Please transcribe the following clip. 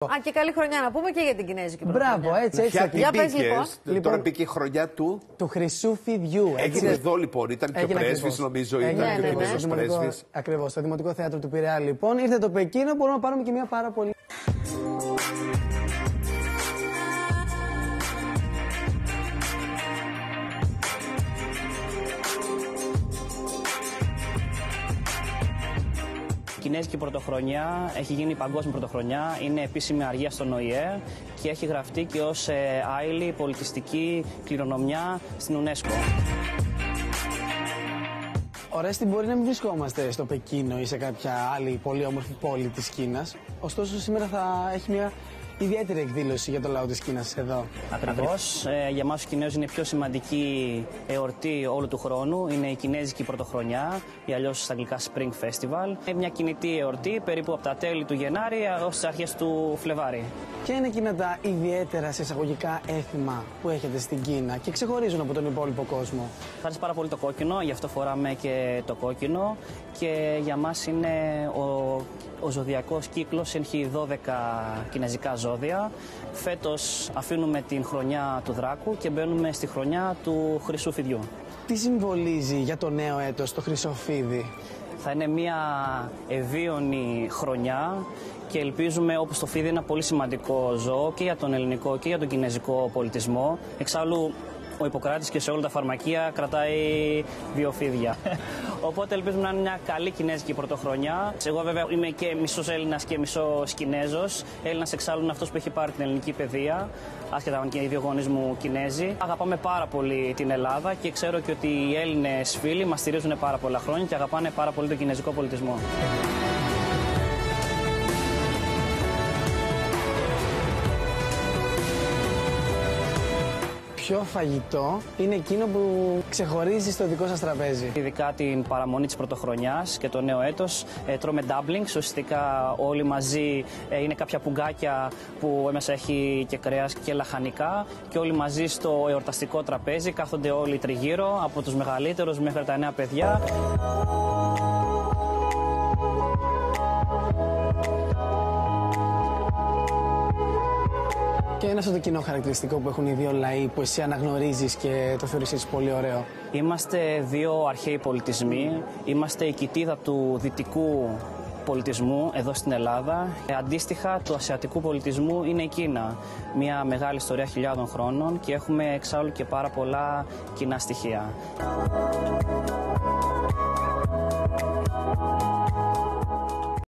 Α, και καλή χρονιά να πούμε και για την Κινέζικη πρωτοχρονιά. Μπράβο, έτσι. Για πες, λοιπόν. Τώρα μπήκε η χρονιά του Χρυσού Φιδιού. Έτσι εδώ λοιπόν, ήταν και ο πρέσβης, νομίζω, ήταν και ο Κινέζος πρέσβης. Ακριβώς, στο Δημοτικό Θέατρο του Πειραιά λοιπόν. Ήρθε το Πεκίνο, μπορούμε να πάρουμε και μια πάρα πολύ. Η Κινέζικη πρωτοχρονιά έχει γίνει παγκόσμια πρωτοχρονιά, είναι επίσημη αργία στον ΟΗΕ και έχει γραφτεί και ως άειλη πολιτιστική κληρονομιά στην UNESCO. Ορέστη, μπορεί να μην βρισκόμαστε στο Πεκίνο ή σε κάποια άλλη πολύ όμορφη πόλη της Κίνας, ωστόσο σήμερα θα έχει μια ιδιαίτερη εκδήλωση για το λαό της Κίνας εδώ. Ακριβώς. Για εμάς τους Κινέζους είναι η πιο σημαντική εορτή όλου του χρόνου. Είναι η Κινέζικη πρωτοχρονιά, ή αλλιώς στα αγγλικά Spring Festival. Είναι μια κινητή εορτή περίπου από τα τέλη του Γενάρη ως τις αρχές του Φλεβάρη. Ποια είναι εκείνα τα ιδιαίτερα σε εισαγωγικά έθιμα που έχετε στην Κίνα και ξεχωρίζουν από τον υπόλοιπο κόσμο? Μ' αρέσει πάρα πολύ το κόκκινο, γι' αυτό φοράμε και το κόκκινο. Και για μας είναι ο ζωδιακός κύκλος, έχει 12 κινέζικα ζώδια. Φέτος αφήνουμε την χρονιά του Δράκου και μπαίνουμε στη χρονιά του Χρυσού Φιδιού. Τι συμβολίζει για το νέο έτος το Χρυσό Φίδι? Θα είναι μια ευίωνη χρονιά και ελπίζουμε, όπως το φίδι είναι ένα πολύ σημαντικό ζώο και για τον ελληνικό και για τον κινέζικο πολιτισμό. Εξάλλου, ο Ιπποκράτης και σε όλα τα φαρμακεία κρατάει 2 φίδια. Οπότε ελπίζουμε να είναι μια καλή κινέζικη πρωτοχρονιά. Εγώ βέβαια είμαι και μισός Έλληνας και μισός Κινέζος. Έλληνας εξάλλου είναι αυτός που έχει πάρει την ελληνική παιδεία, άσχετα και οι 2 γονείς μου Κινέζοι. Αγαπάμε πάρα πολύ την Ελλάδα και ξέρω και ότι οι Έλληνες φίλοι μας στηρίζουν πάρα πολλά χρόνια και αγαπάνε πάρα πολύ τον κινέζικο πολιτισμό. Ποιο φαγητό είναι εκείνο που ξεχωρίζει στο δικό σας τραπέζι? Ειδικά την παραμονή της πρωτοχρονιάς και το νέο έτος τρώμε dumplings. Ουσιαστικά όλοι μαζί είναι κάποια πουγγάκια που μέσα έχει και κρέας και λαχανικά και όλοι μαζί στο εορταστικό τραπέζι κάθονται όλοι τριγύρω, από τους μεγαλύτερους μέχρι τα νέα παιδιά. Και είναι αυτό το κοινό χαρακτηριστικό που έχουν οι 2 λαοί που εσύ αναγνωρίζεις και το θεωρείς έτσι πολύ ωραίο? Είμαστε 2 αρχαίοι πολιτισμοί. Είμαστε η κοιτίδα του δυτικού πολιτισμού εδώ στην Ελλάδα. Αντίστοιχα του ασιατικού πολιτισμού είναι η Κίνα. Μια μεγάλη ιστορία χιλιάδων χρόνων και έχουμε εξάλλου και πάρα πολλά κοινά στοιχεία.